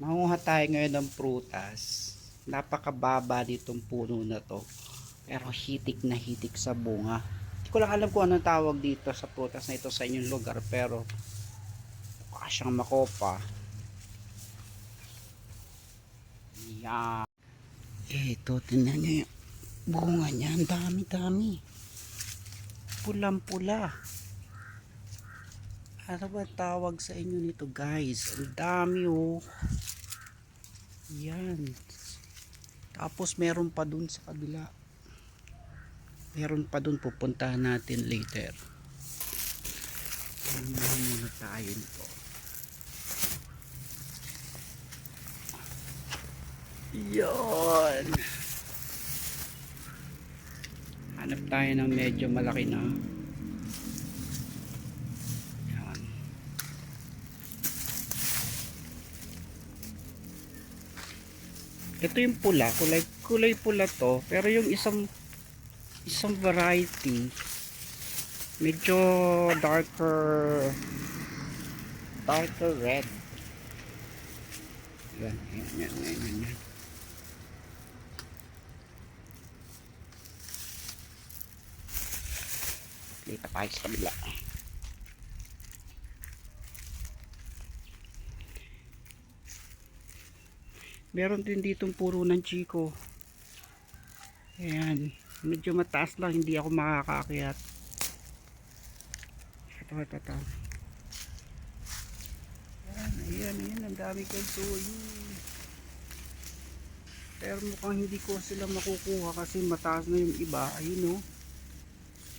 Manguha tayo ngayon ng prutas. Napakababa nitong puno na to. Pero hitik na hitik sa bunga. Hindi ko lang alam kung anong tawag dito sa prutas na ito sa inyong lugar. Pero mukha siyang makopa. Yan. Ito, tingnan nyo yung bunga niya. Ang dami dami. Pulang pula. Ano ba tawag sa inyo nito guys? Ang dami oh. Yan. Tapos meron pa dun sa kabila. Meron pa dun, pupuntahan natin later. Ano muna tayo nito. Yan. Hanap tayo ng medyo malaki na. Yan. Ito yung pula, kulay pula to, pero yung isang variety medyo darker red. Yan. Dito tayo sa kabila. Meron din ditong puro ng chiko. Ayan. Medyo mataas lang, hindi ako makakaakyat. Ito. Ayan. Ang dami kansuyo. Pero mukhang hindi ko sila makukuha kasi mataas na yung iba. Ayun o.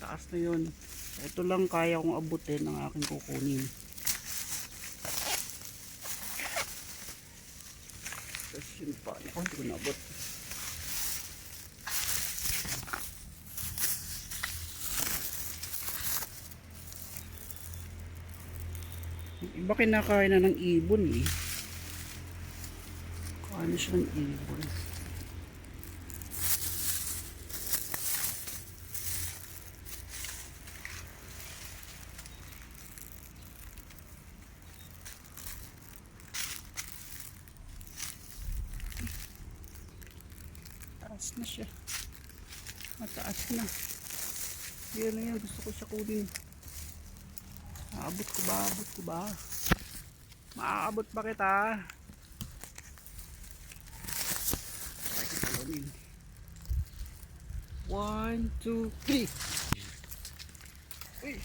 Taas na yun. Ito lang kaya kong abutin ng aking kukunin. Tapos yun pa. Hindi ko naabot. Iba kinakain na ng ibon eh. Kain siya ng ibon. Taas na siya. Mataas na. Yan na yan. Gusto ko siya kunin. Maabot ko ba? Maaabot ba kita? Try ko talunin. 1, 2, 3. Uy!